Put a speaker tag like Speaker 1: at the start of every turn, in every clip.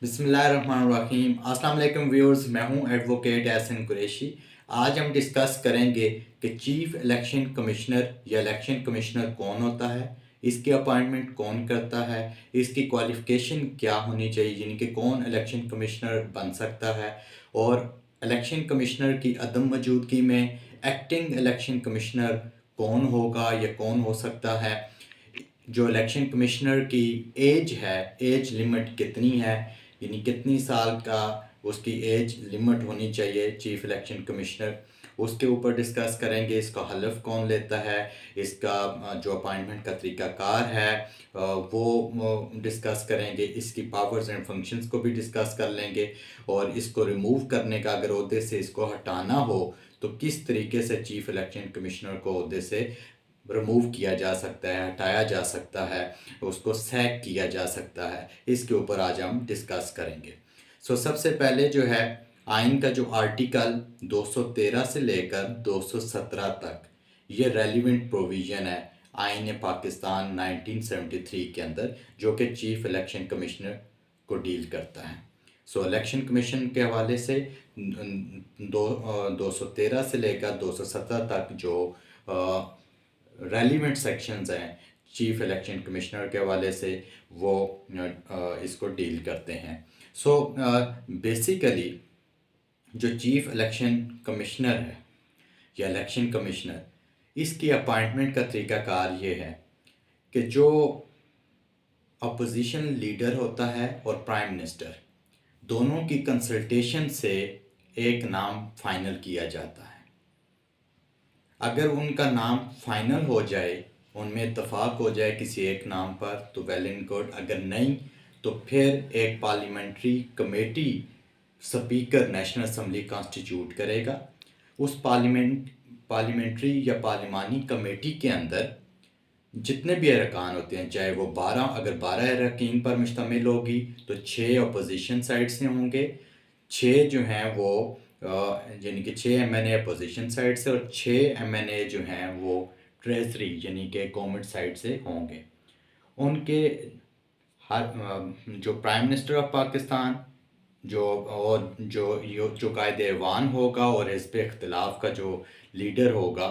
Speaker 1: बिस्मिल्लाहिर्रहमानिर्रहीम। अस्सलाम वालेकुम व्यूअर्स, मैं हूं एडवोकेट एहसन कुरैशी। आज हम डिस्कस करेंगे कि चीफ इलेक्शन कमिश्नर या इलेक्शन कमिश्नर कौन होता है, इसकी अपॉइंटमेंट कौन करता है, इसकी क्वालिफ़िकेशन क्या होनी चाहिए, यानी कि कौन इलेक्शन कमिश्नर बन सकता है, और इलेक्शन कमिश्नर की अदम मौजूदगी में एक्टिंग इलेक्शन कमिश्नर कौन होगा या कौन हो सकता है, जो इलेक्शन कमिश्नर की एज है, एज लिमिट कितनी है, यानी कितनी साल का उसकी एज लिमिट होनी चाहिए चीफ इलेक्शन कमिश्नर, उसके ऊपर डिस्कस करेंगे। इसका हलफ कौन लेता है, इसका जो अपॉइंटमेंट का तरीक़ाकार है वो डिस्कस करेंगे। इसकी पावर्स एंड फंक्शंस को भी डिस्कस कर लेंगे, और इसको रिमूव करने का, अगर ओहदे से इसको हटाना हो तो किस तरीके से चीफ इलेक्शन कमिश्नर को ओहदे से रिमूव किया जा सकता है, हटाया जा सकता है, उसको सैक किया जा सकता है। इसके ऊपर आज हम डिस्कस करेंगे। सबसे पहले जो है, आइन का जो आर्टिकल 213 से लेकर 217 तक ये रेलिवेंट प्रोविज़न है आइन पाकिस्तान 1973 के अंदर, जो कि चीफ इलेक्शन कमिश्नर को डील करता है। इलेक्शन कमीशन के हवाले से 213 से लेकर 217 तक जो रेलिवेंट सेक्शंस हैं चीफ इलेक्शन कमिश्नर के हवाले से, वो इसको डील करते हैं। बेसिकली जो चीफ इलेक्शन कमिश्नर है या इलेक्शन कमिश्नर, इसकी अपॉइंटमेंट का तरीक़ाकार ये है कि जो अपोजिशन लीडर होता है और प्राइम मिनिस्टर, दोनों की कंसल्टेशन से एक नाम फाइनल किया जाता है। अगर उनका नाम फाइनल हो जाए, उनमें इत्तफाक हो जाए किसी एक नाम पर, तो वेल एंड गुड। अगर नहीं तो फिर एक parliamentary committee speaker national assembly constitute करेगा। उस पार्लियामेंट्री या पार्लिमानी कमेटी के अंदर जितने भी अरकान होते हैं, चाहे वो 12, अगर 12 अरकान पर मुश्तमिल होगी तो 6 अपोजिशन साइड से होंगे, 6 जो हैं वो यानी कि 6 एमएनए अपोजिशन साइड से, और 6 एमएनए जो हैं वो ट्रेजरी यानी कि गवर्नमेंट साइड से होंगे। उनके हर जो प्राइम मिनिस्टर ऑफ पाकिस्तान, जो कायदे-ए-वान होगा, और हिज़्ब इख्तिलाफ का जो लीडर होगा,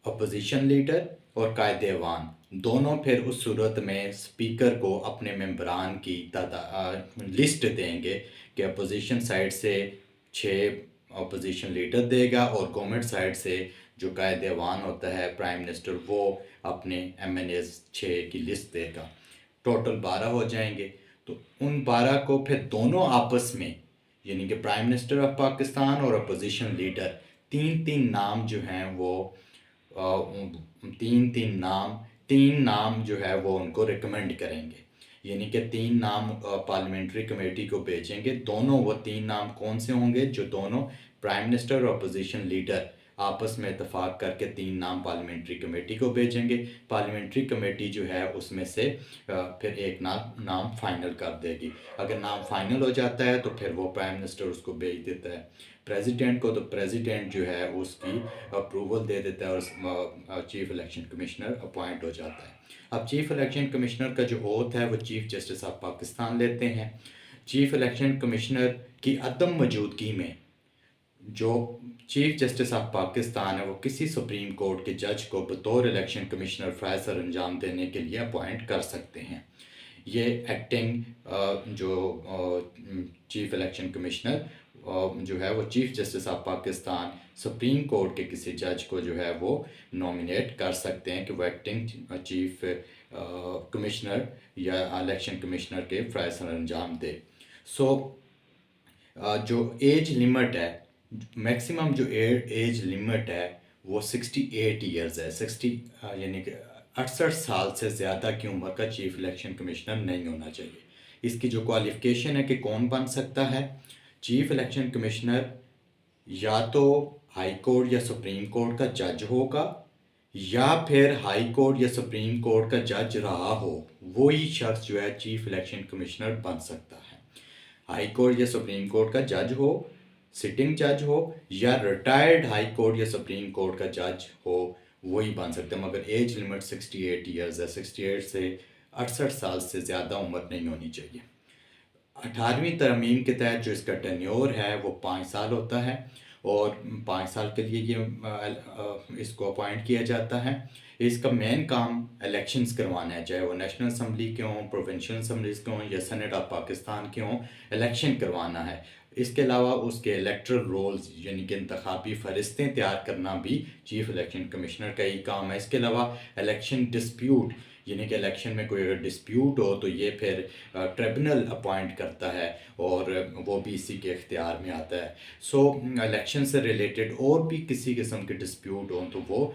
Speaker 1: अपोजिशन लीडर और कायदे-ए-वान, दोनों फिर उस सूरत में स्पीकर को अपने मेंबरान की लिस्ट देंगे कि अपोजिशन साइड से 6 अपोजिशन लीडर देगा, और गवर्नमेंट साइड से जो कायदे-ए-वान होता है प्राइम मिनिस्टर, वो अपने एमएनएज़ 6 की लिस्ट देगा। टोटल 12 हो जाएंगे। तो उन 12 को फिर दोनों आपस में, यानी कि प्राइम मिनिस्टर ऑफ पाकिस्तान और अपोजिशन लीडर, 3-3 नाम जो हैं वो 3 नाम जो है वो उनको रिकमेंड करेंगे, यानी कि 3 नाम पार्लियामेंट्री कमेटी को भेजेंगे। दोनों वो 3 नाम कौन से होंगे, जो दोनों प्राइम मिनिस्टर और अपोजिशन लीडर आपस में इत्तफाक करके 3 नाम पार्लियामेंट्री कमेटी को भेजेंगे। पार्लियामेंट्री कमेटी जो है उसमें से फिर एक नाम फाइनल कर देगी। अगर नाम फाइनल हो जाता है तो फिर वो प्राइम मिनिस्टर उसको भेज देता है प्रेसिडेंट को, तो प्रेसिडेंट जो है उसकी अप्रूवल दे देता है, और चीफ इलेक्शन कमिश्नर अपॉइंट हो जाता है। अब चीफ इलेक्शन कमिश्नर का जो ओथ है वो चीफ जस्टिस ऑफ पाकिस्तान लेते हैं। चीफ इलेक्शन कमिश्नर की अदम मौजूदगी में जो चीफ जस्टिस ऑफ पाकिस्तान है, वो किसी सुप्रीम कोर्ट के जज को बतौर इलेक्शन कमिश्नर फ़ैसला अंजाम देने के लिए अपॉइंट कर सकते हैं। ये एक्टिंग जो चीफ इलेक्शन कमिश्नर जो है वो chief justice of Pakistan supreme court के किसी जज को जो है वो नॉमिनेट कर सकते हैं कि वो एक्टिंग चीफ कमिश्नर या इलेक्शन कमिश्नर के फैसला अंजाम दे। जो एज लिमिट है, मैक्सिमम जो एज लिमिट है वो 68 ईयर्स है। 60 यानी कि 68 साल से ज़्यादा की उम्र का चीफ इलेक्शन कमिश्नर नहीं होना चाहिए। इसकी जो क्वालिफ़िकेशन है कि कौन बन सकता है, चीफ इलेक्शन कमिश्नर या तो हाई कोर्ट या सुप्रीम कोर्ट का जज होगा, या फिर हाई कोर्ट या सुप्रीम कोर्ट का जज रहा हो, वही शख्स जो है चीफ इलेक्शन कमिश्नर बन सकता है। हाई कोर्ट या सुप्रीम कोर्ट का जज हो, सिटिंग जज हो, या रिटायर्ड हाई कोर्ट या सुप्रीम कोर्ट का जज हो, वही बन सकते हैं। मगर एज लिमिट 68 ईयर्स है। 68 से 68 साल से ज़्यादा उम्र नहीं होनी चाहिए। 18वीं तरमीम के तहत जो इसका टेन्योर है वो 5 साल होता है और 5 साल के लिए ये इसको अपॉइंट किया जाता है। इसका मेन काम इलेक्शंस करवाना है, चाहे वो नेशनल असम्बली के हों, प्रोविंशियल असम्बलीज़ के हों या सेनेट ऑफ पाकिस्तान के हों, इलेक्शन करवाना है। इसके अलावा उसके इलेक्टरल रोल्स यानी कि इंतखाबी फ़हरिस्तें तैयार करना भी चीफ़ इलेक्शन कमिश्नर का ही काम है। इसके अलावा इलेक्शन डिस्प्यूट यानी कि इलेक्शन में कोई अगर डिस्प्यूट हो तो ये फिर ट्रिब्यूनल अपॉइंट करता है और वो भी इसी के इख्तियार में आता है। सो इलेक्शन से रिलेटेड और भी किसी किस्म के डिस्प्यूट हों तो वो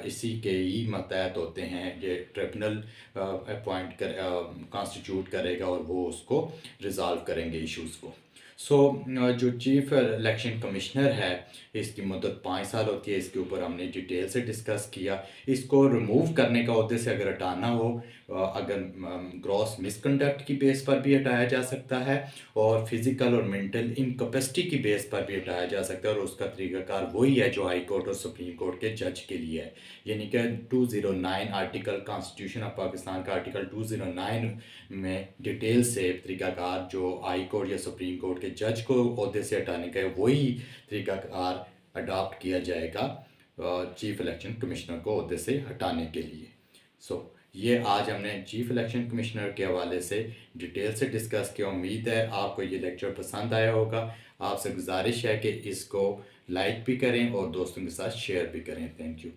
Speaker 1: इसी के ही मतहत होते हैं। ये ट्रिब्यूनल अपॉइंट कर कॉन्स्टिट्यूट करेगा और वो उसको रिज़ॉल्व करेंगे इश्यूज़ को। सो जो चीफ़ इलेक्शन कमिश्नर है इसकी मुद्दत 5 साल होती है। इसके ऊपर हमने डिटेल से डिस्कस किया। इसको रिमूव करने का उद्देश्य अगर हटाना हो, अगर ग्रॉस मिसकंडक्ट की बेस पर भी हटाया जा सकता है और फिज़िकल और मेंटल इनकैपेसिटी की बेस पर भी हटाया जा सकता है और उसका तरीक़ाकार वही है जो हाई कोर्ट और सुप्रीम कोर्ट के जज के लिए है। यानी कि 209 आर्टिकल कॉन्स्टिट्यूशन ऑफ पाकिस्तान का आर्टिकल 209 में डिटेल से तरीक़ाकार जो हाई कोर्ट या सुप्रीम कोर्ट के जज को ओहदे से हटाने का है वही तरीक़ाकार अडॉप्ट किया जाएगा चीफ़ इलेक्शन कमिश्नर को ओहदे से हटाने के लिए। ये आज हमने चीफ़ इलेक्शन कमिश्नर के हवाले से डिटेल से डिस्कस किया। उम्मीद है आपको ये लेक्चर पसंद आया होगा। आपसे गुजारिश है कि इसको लाइक भी करें और दोस्तों के साथ शेयर भी करें। Thank you.